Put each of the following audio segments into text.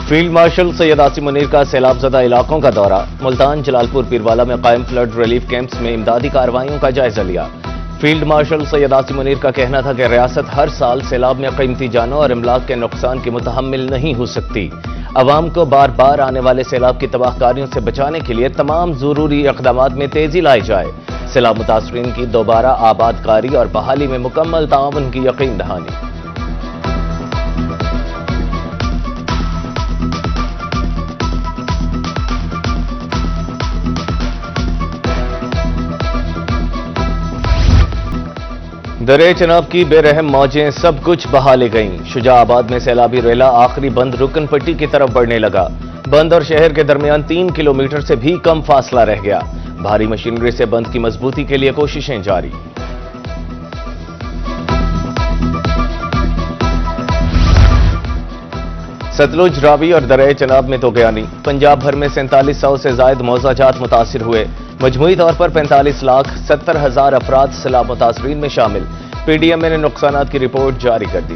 Field marshal Syed Asim Munir کا سیلاب زدہ علاقوں کا دورہ، ملتان جلال پور پیروالا میں قائم فلڈ ریلیف کیمپس میں امدادی کارروائیوں کا جائزہ لیا۔ فیلڈ مارشل سید عاصم منیر کا کہنا تھا کہ ریاست ہر سال سیلاب میں قیمتی جانوں اور املاک کے نقصان کی متحمل نہیں ہو سکتی۔ عوام کو بار بار آنے والے سیلاب کی تباہ کاریوں سے بچانے کے لیے تمام ضروری اقدامات میں تیزی لائی جائے۔ سیلاب متاثرین کی دوبارہ آباد کاری اور بحالی میں مکمل تعاون کی یقین دہانی۔ درے چناب کی بے رحم موجیں سب کچھ بہا لے گئیں۔ شجاع آباد میں سیلابی ریلا آخری بند رکن پٹی کی طرف بڑھنے لگا۔ بند اور شہر کے درمیان 3 کلومیٹر سے بھی کم فاصلہ رہ گیا۔ بھاری مشینری سے بند کی مضبوطی کے لیے کوششیں جاری۔ ستلج، راوی اور درے چناب میں تو گیا نہیں۔ پنجاب بھر میں 4700 سے زائد موضع جات متاثر ہوئے۔ مجموعی طور پر 45,70,000 افراد سیلاب متاثرین میں شامل۔ پی ڈی ایم نے نقصانات کی رپورٹ جاری کر دی۔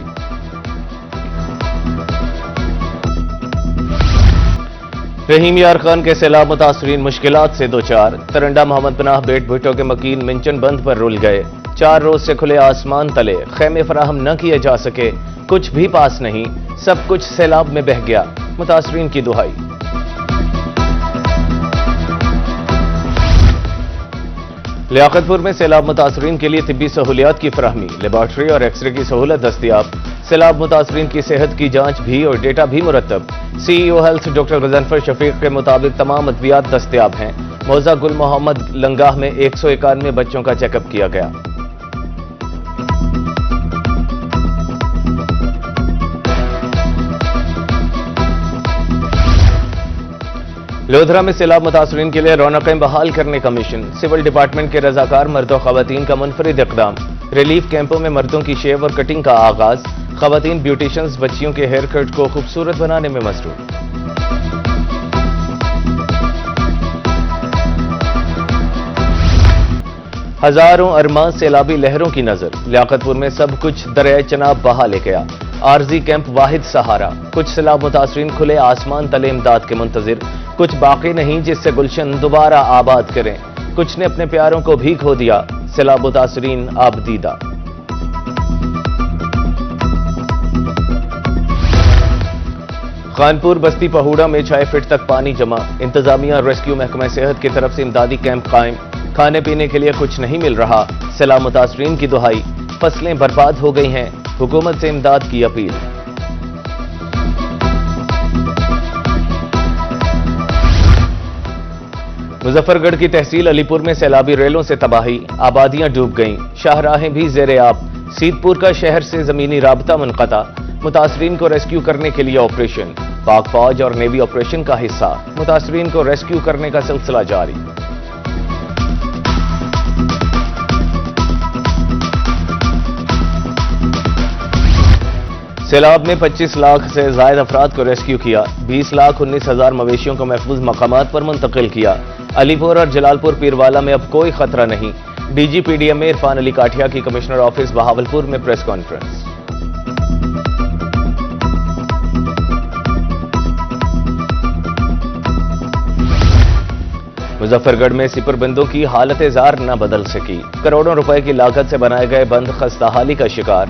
رحیم یار خان کے سیلاب متاثرین مشکلات سے دوچار۔ ترنڈا محمد پناہ بیٹ بھٹو کے مکین منچن بند پر رل گئے۔ 4 روز سے کھلے آسمان تلے خیمے فراہم نہ کیے جا سکے، کچھ بھی پاس نہیں، سب کچھ سیلاب میں بہہ گیا۔ متاثرین کی دہائی۔ لیاقت پور میں سیلاب متاثرین کے لیے طبی سہولیات کی فراہمی، لیبارٹری اور ایکس رے کی سہولت دستیاب۔ سیلاب متاثرین کی صحت کی جانچ بھی اور ڈیٹا بھی مرتب۔ سی ای او ہیلتھ ڈاکٹر غضنفر شفیق کے مطابق تمام ادویات دستیاب ہیں۔ موضع گل محمد لنگاہ میں 191 بچوں کا چیک اپ کیا گیا۔ لودھرا میں سیلاب متاثرین کے لیے رونقیں بحال کرنے کا مشن۔ سول ڈپارٹمنٹ کے رضاکار مرد و خواتین کا منفرد اقدام۔ ریلیف کیمپوں میں مردوں کی شیو اور کٹنگ کا آغاز۔ خواتین بیوٹیشنز بچیوں کے ہیئر کٹ کو خوبصورت بنانے میں مصروف۔ ہزاروں ارماں سیلابی لہروں کی نظر۔ لیاقت پور میں سب کچھ دریائے چناب بہا لے گیا۔ عارضی کیمپ واحد سہارا۔ کچھ سیلاب متاثرین کھلے آسمان تلے امداد کے منتظر۔ کچھ باقی نہیں جس سے گلشن دوبارہ آباد کریں۔ کچھ نے اپنے پیاروں کو بھی کھو دیا۔ سیلاب متاثرین آبدیدہ۔ خانپور بستی پہوڑا میں 6 فٹ تک پانی جمع۔ انتظامیہ اور ریسکیو محکمہ صحت کی طرف سے امدادی کیمپ قائم۔ کھانے پینے کے لیے کچھ نہیں مل رہا۔ سیلاب متاثرین کی دہائی۔ فصلیں برباد ہو گئی ہیں، حکومت سے امداد کی اپیل۔ مظفر گڑھ کی تحصیل علی پور میں سیلابی ریلوں سے تباہی، آبادیاں ڈوب گئیں، شاہراہیں بھی زیر آب۔ سید پور کا شہر سے زمینی رابطہ منقطع، متاثرین کو ریسکیو کرنے کے لیے آپریشن۔ پاک فوج اور نیوی آپریشن کا حصہ، متاثرین کو ریسکیو کرنے کا سلسلہ جاری۔ سیلاب میں 25 لاکھ سے زائد افراد کو ریسکیو کیا۔ 20,19,000 مویشیوں کو محفوظ مقامات پر منتقل کیا۔ علی پور اور جلال پور پیروالا میں اب کوئی خطرہ نہیں۔ D G P D M Irfan Ali Kathia کی کمشنر آفس بہاولپور میں پریس کانفرنس۔ مظفر گڑھ میں سپر بندوں کی حالت زار نہ بدل سکی۔ کروڑوں روپے کی لاگت سے بنائے گئے بند خستہ حالی کا شکار۔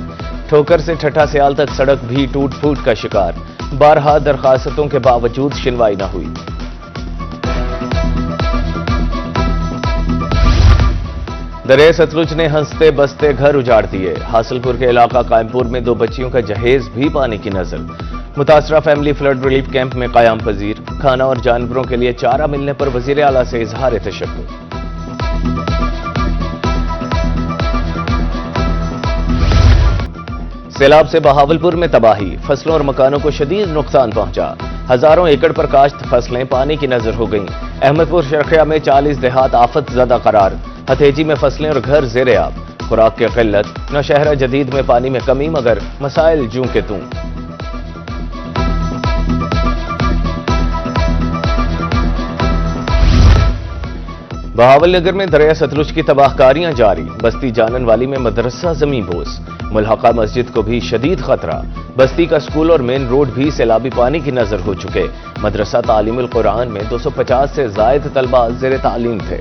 ٹھوکر سے ٹھٹھا سیال تک سڑک بھی ٹوٹ پھوٹ کا شکار۔ بارہا درخواستوں کے باوجود سنوائی نہ ہوئی۔ دریا ستلج نے ہنستے بستے گھر اجاڑ دیے۔ حاصل پور کے علاقہ قائم پور میں 2 بچیوں کا جہیز بھی پانی کی نظر۔ متاثرہ فیملی فلڈ ریلیف کیمپ میں قیام پذیر۔ کھانا اور جانوروں کے لیے چارہ ملنے پر وزیر اعلیٰ سے اظہار تشکر۔ سیلاب سے بہاولپور میں تباہی، فصلوں اور مکانوں کو شدید نقصان پہنچا۔ ہزاروں ایکڑ پر کاشت فصلیں پانی کی نظر ہو گئیں۔ احمد پور شرقیہ میں 40 دیہات آفت زدہ قرار۔ ہتھیجی میں فصلیں اور گھر زیر آب۔ خوراک کی قلت۔ نوشہرہ جدید میں پانی میں کمی مگر مسائل جوں کے توں۔ बहावल नगर में दरिया सतलुज की तबाहकारियां जारी, बस्ती जानन वाली में मदरसा जमीन बोस, मुल्हका मस्जिद को भी शदीद खतरा, बस्ती का स्कूल और मेन रोड भी सैलाबी पानी की नजर हो चुके। मदरसा तालीमुल कुरान में 250 से जायद तलबा ज़ेर तालीम थे।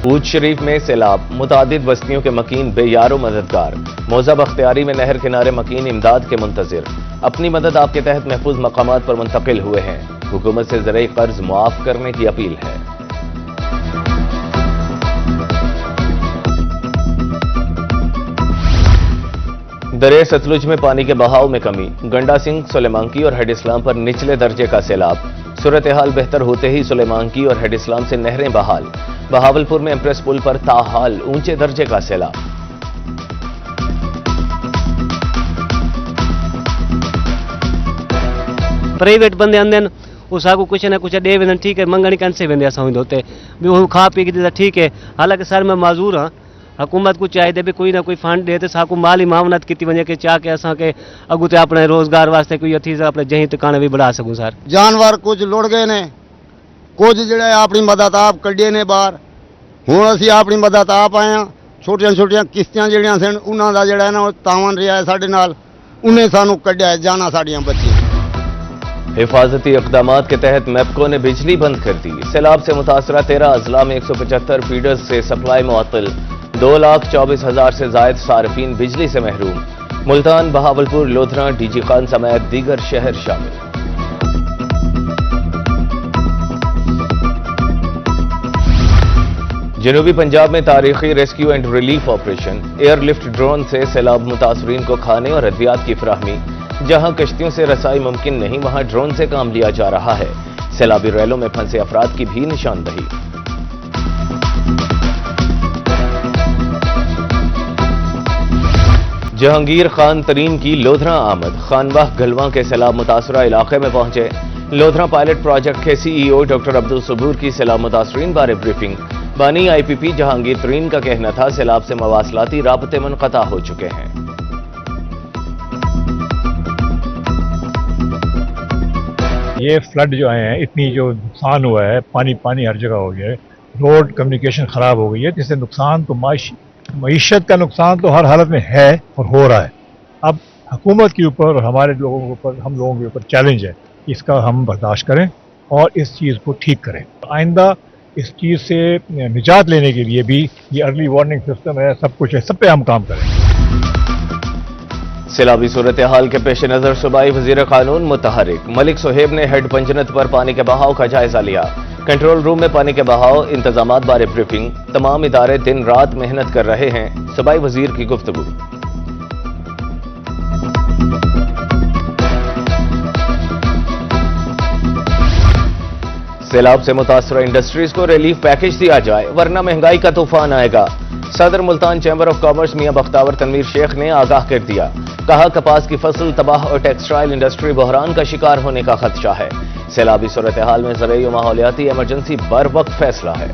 ऊज शरीफ में सैलाब, मुतादिद बस्तियों के मकीन बेयारो मददगार, मौजा बख्तियारी में नहर किनारे मकीन इमदाद के मुंतजिर, अपनी मदद आपके तहत महफूज मकामात पर मुंतकिल हुए हैं। हुकूमत से ज़राई कर्ज मुआफ करने की अपील है। दरिया सतलुज में पानी के बहाव में कमी, गंडा सिंह, सुलेमांकी और हेड इस्लाम पर निचले दर्जे का सैलाब, सूरत हाल बेहतर होते ही सुलेमांकी और हेड इस्लाम से नहरें बहाल। बहावलपुर में एम्प्रेस पुल पर ताहाल ऊंचे दर्जे का सैलाब। प्राइवेट बंदे आंदे उसाको कुछ ना कुछ दे वेंदन, ठीक है, मंगणी कंसे वेंदे असां होते भी वो खा पी के ठीक है। हालांकि सर मैं माजूर हाँ, हुकूमत को चाहिए भी कोई ना कोई फंड दे तो साकू माली मामनत की वजे कि चा के असां के अगुते अपने रोजगार वास्ते कोई अथी अपने जही टिकाने भी बढ़ा सकूं। सर जानवर कुछ लुड़ गए ने, कुछ जिहड़े अपनी मदद आप कढे ने बाहर, हुण असीं अपनी मदद आप आए हाँ। छोटियां छोटियां किश्तियां जिहड़ियां सन उन्हां दा जिहड़ा ना तावन रिहा है साडे नाल, उन्हें सानू कढिया है, जाना साडियां बच्चियां। हिफाजती इक़दामात के तहत मैपको ने बिजली बंद कर दी। सैलाब से मुतासरा 13 अजला में 175 फीडर्स से सप्लाई मुअत्तल, 2,24,000 से जायद सार्फिन बिजली से महरूम। मुल्तान, बहावलपुर, लोधरा, डीजी खान समेत दीगर शहर शामिल। जनूबी पंजाब में तारीखी rescue and relief operation, airlift drone से सैलाब मुतासरीन को खाने और अद्वियात की फराहमी। जहां कश्तियों से रसाई मुमकिन नहीं, वहां ड्रोन से काम लिया जा रहा है। सैलाबी रैलों में फंसे अफराद की भी निशानदही। जहांगीर खान तरीन की लोधरा आमद, खानबाह गलवा के सैलाब मुतासरा इलाके में पहुंचे। लोधरा पायलट प्रोजेक्ट के सीईओ डॉक्टर अब्दुल सबूर की सैलाब मुतासरीन बारे ब्रीफिंग। बानी आईपीपी जहांगीर तरीन का कहना था सैलाब से मवासलाती राबते मुनक़ता हो चुके हैं। ये फ्लड जो आए हैं, इतनी जो नुकसान हुआ है, पानी पानी हर जगह हो गया है, रोड कम्युनिकेशन खराब हो गई है, जिससे नुकसान तो मईशत का नुकसान तो हर हालत में है और हो रहा है। अब हुकूमत के ऊपर और हमारे लोगों के ऊपर, हम लोगों के ऊपर चैलेंज है, इसका हम बर्दाश्त करें और इस चीज़ को ठीक करें। आइंदा इस चीज़ से निजात लेने के लिए भी ये अर्ली वार्निंग सिस्टम है, सब कुछ है, सब पे हम काम करें। सैलाबी सूरत हाल के पेश नजर सूबाई वजीर कानून मुतहरिक मलिक सुहेब ने हेड पंजनत पर पानी के बहाव का जायजा लिया। कंट्रोल रूम में पानी के बहाव इंतजामात बारे ब्रीफिंग। तमाम इदारे दिन रात मेहनत कर रहे हैं, सूबाई वजीर की गुफ्तगू। सैलाब से मुतासरा इंडस्ट्रीज को रिलीफ पैकेज दिया जाए वरना महंगाई का तूफान आएगा। सदर मुल्तान चैम्बर ऑफ कॉमर्स मियां बख्तावर तनवीर शेख ने आगाह कर दिया। कहा कपास की फसल तबाह और टेक्सटाइल इंडस्ट्री बहरान का शिकार होने का खदशा है। सैलाबी सूरत हाल में ज़राई और माहौलियाती इमरजेंसी बर वक्त फैसला है।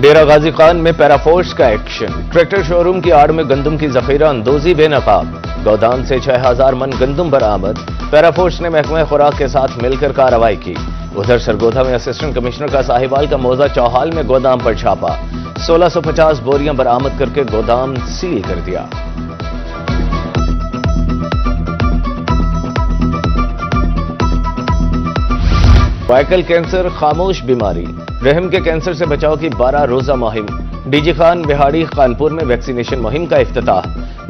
डेरा गाजी खान में पैराफोर्स का एक्शन, ट्रैक्टर शोरूम की आड़ में गंदम की जखीरा अंदोजी बेनकाब। गोदाम से 6,000 मन गंदम बरामद। पैराफोर्स ने महकमा खुराक के साथ मिलकर कार्रवाई की। उधर सरगोधा में असिस्टेंट कमिश्नर का साहिवाल का मौजा चौहाल में गोदाम पर छापा, 1650 बोरियां बरामद करके गोदाम सील कर दिया। सर्वाइकल कैंसर खामोश बीमारी, रहम के कैंसर से बचाव की 12 रोजा मुहिम। डीजी खान बिहाड़ी कानपुर में वैक्सीनेशन मुहिम का इफ्तिताह।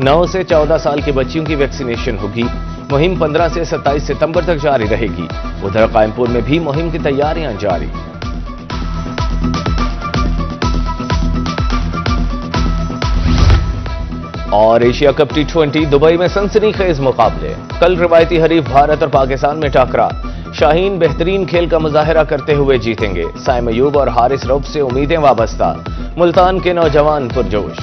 9 से 14 साल की बच्चियों की वैक्सीनेशन होगी। मुहिम 15 से 27 सितंबर तक जारी रहेगी। उधर कानपुर में भी मुहिम की तैयारियां जारी। और एशिया कप T20 दुबई में सनसनीखेज मुकाबले। कल रिवायती हरीफ भारत और पाकिस्तान में टकरा। शाहीन बेहतरीन खेल का मुजाहरा करते हुए जीतेंगे। साइम अयूब और हारिस रऊफ से उम्मीदें वाबस्ता। मुल्तान के नौजवान पुरजोश।